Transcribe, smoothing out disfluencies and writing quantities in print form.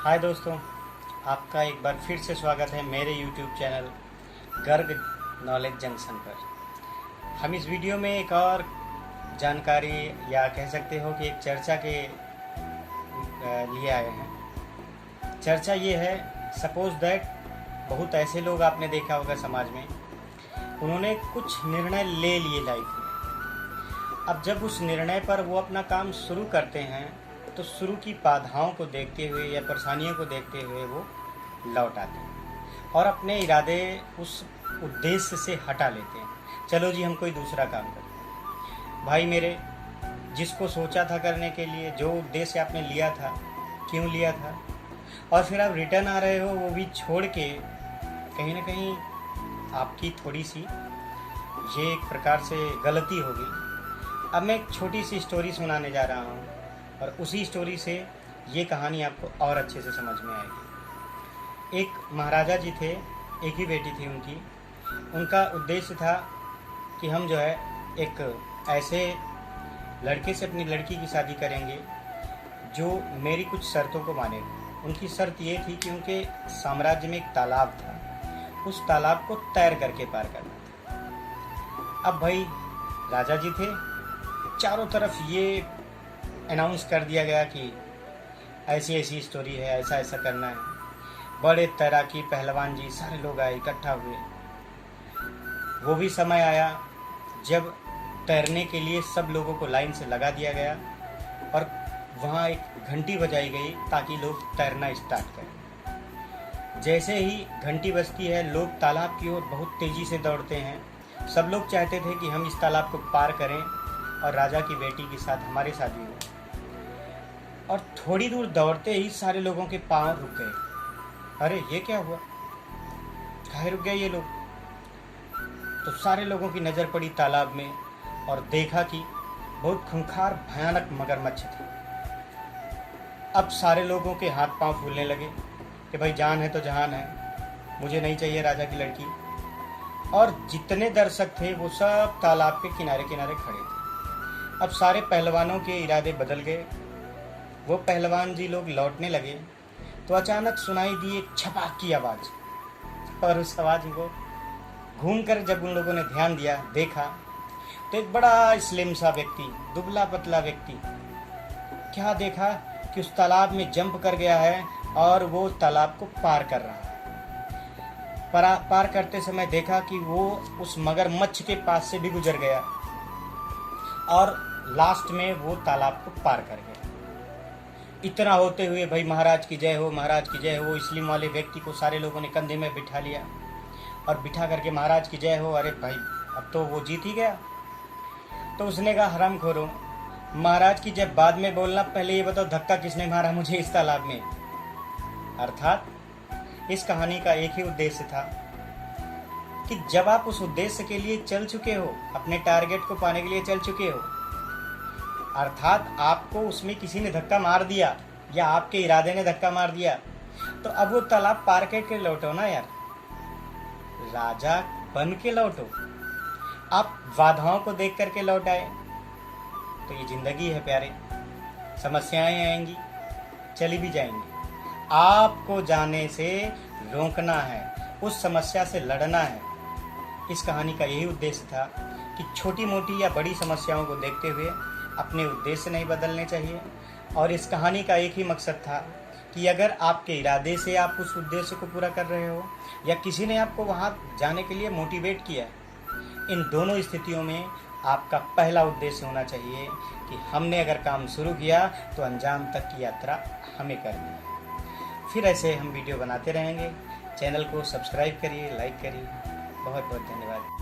हाय दोस्तों, आपका एक बार फिर से स्वागत है मेरे YouTube channel Garg knowledge junction पर। हम इस वीडियो में एक और जानकारी या कह सकते हो कि एक चर्चा के लिए आए हैं। चर्चा ये है, सपोज दैट बहुत ऐसे लोग आपने देखा होगा समाज में, उन्होंने कुछ निर्णय ले लिए लाइफ में। अब जब उस निर्णय पर वो अपना काम शुरू करते हैं तो शुरू की बाधाओं को देखते हुए या परेशानियों को देखते हुए वो लौट आते हैं और अपने इरादे उस उद्देश्य से हटा लेते हैं। चलो जी, हम कोई दूसरा काम करें। भाई मेरे, जिसको सोचा था करने के लिए, जो उद्देश्य आपने लिया था, क्यों लिया था, और फिर आप रिटर्न आ रहे हो वो भी छोड़ के, कहीं ना कहीं आपकी थोड़ी सी ये एक प्रकार से गलती होगी। अब मैं एक छोटी सी स्टोरी सुनाने जा रहा हूँ और उसी स्टोरी से ये कहानी आपको और अच्छे से समझ में आएगी। एक महाराजा जी थे, एक ही बेटी थी उनकी। उनका उद्देश्य था कि हम जो है एक ऐसे लड़के से अपनी लड़की की शादी करेंगे जो मेरी कुछ शर्तों को माने। उनकी शर्त ये थी कि उनके साम्राज्य में एक तालाब था, उस तालाब को तैर करके पार करना था। अब भाई राजा जी थे, चारों तरफ ये अनाउंस कर दिया गया कि ऐसी ऐसी स्टोरी है, ऐसा ऐसा करना है। बड़े तैराकी पहलवान जी सारे लोग आए, इकट्ठा हुए। वो भी समय आया जब तैरने के लिए सब लोगों को लाइन से लगा दिया गया और वहाँ एक घंटी बजाई गई ताकि लोग तैरना स्टार्ट करें। जैसे ही घंटी बजती है, लोग तालाब की ओर बहुत तेज़ी से दौड़ते हैं। सब लोग चाहते थे कि हम इस तालाब को पार करें और राजा की बेटी के साथ हमारी शादी हो। और थोड़ी दूर दौड़ते ही सारे लोगों के पांव रुक गए। अरे ये क्या हुआ, काहे रुक गए ये लोग? तो सारे लोगों की नज़र पड़ी तालाब में और देखा कि बहुत खूंखार भयानक मगरमच्छ थे। अब सारे लोगों के हाथ पांव फूलने लगे कि भाई जान है तो जहान है, मुझे नहीं चाहिए राजा की लड़की। और जितने दर्शक थे वो सब तालाब के किनारे किनारे खड़े थे। अब सारे पहलवानों के इरादे बदल गए। वो पहलवान जी लोग लौटने लगे तो अचानक सुनाई दी एक छपाक की आवाज़, और उस आवाज़ को घूमकर जब उन लोगों ने ध्यान दिया, देखा तो एक बड़ा स्लिम सा व्यक्ति, दुबला पतला व्यक्ति, क्या देखा कि उस तालाब में जंप कर गया है और वो तालाब को पार कर रहा है। पार करते समय देखा कि वो उस मगरमच्छ के पास से भी गुजर गया और लास्ट में वो तालाब को पार कर गया। इतना होते हुए भाई महाराज की जय हो, महाराज की जय हो। स्लिम वाले व्यक्ति को सारे लोगों ने कंधे में बिठा लिया और बिठा करके महाराज की जय हो। अरे भाई, अब तो वो जीत ही गया। तो उसने कहा, हरामखोरो, महाराज की जय बाद में बोलना, पहले ये बताओ धक्का किसने मारा मुझे इस तालाब में। अर्थात इस कहानी का एक ही उद्देश्य था कि जब आप उस उद्देश्य के लिए चल चुके हो, अपने टारगेट को पाने के लिए चल चुके हो, अर्थात आपको उसमें किसी ने धक्का मार दिया या आपके इरादे ने धक्का मार दिया, तो अब वो तालाब पार करके लौटो ना यार, राजा बन के लौटो। आप बाधाओं को देख करके लौट आए तो ये जिंदगी है प्यारे, समस्याएं आएंगी, चली भी जाएंगी। आपको जाने से रोकना है, उस समस्या से लड़ना है। इस कहानी का यही उद्देश्य था कि छोटी मोटी या बड़ी समस्याओं को देखते हुए अपने उद्देश्य नहीं बदलने चाहिए। और इस कहानी का एक ही मकसद था कि अगर आपके इरादे से आप उस उद्देश्य को पूरा कर रहे हो या किसी ने आपको वहाँ जाने के लिए मोटिवेट किया, इन दोनों स्थितियों में आपका पहला उद्देश्य होना चाहिए कि हमने अगर काम शुरू किया तो अंजाम तक की यात्रा हमें करनी है। फिर ऐसे हम वीडियो बनाते रहेंगे। चैनल को सब्सक्राइब करिए, लाइक करिए। बहुत बहुत धन्यवाद।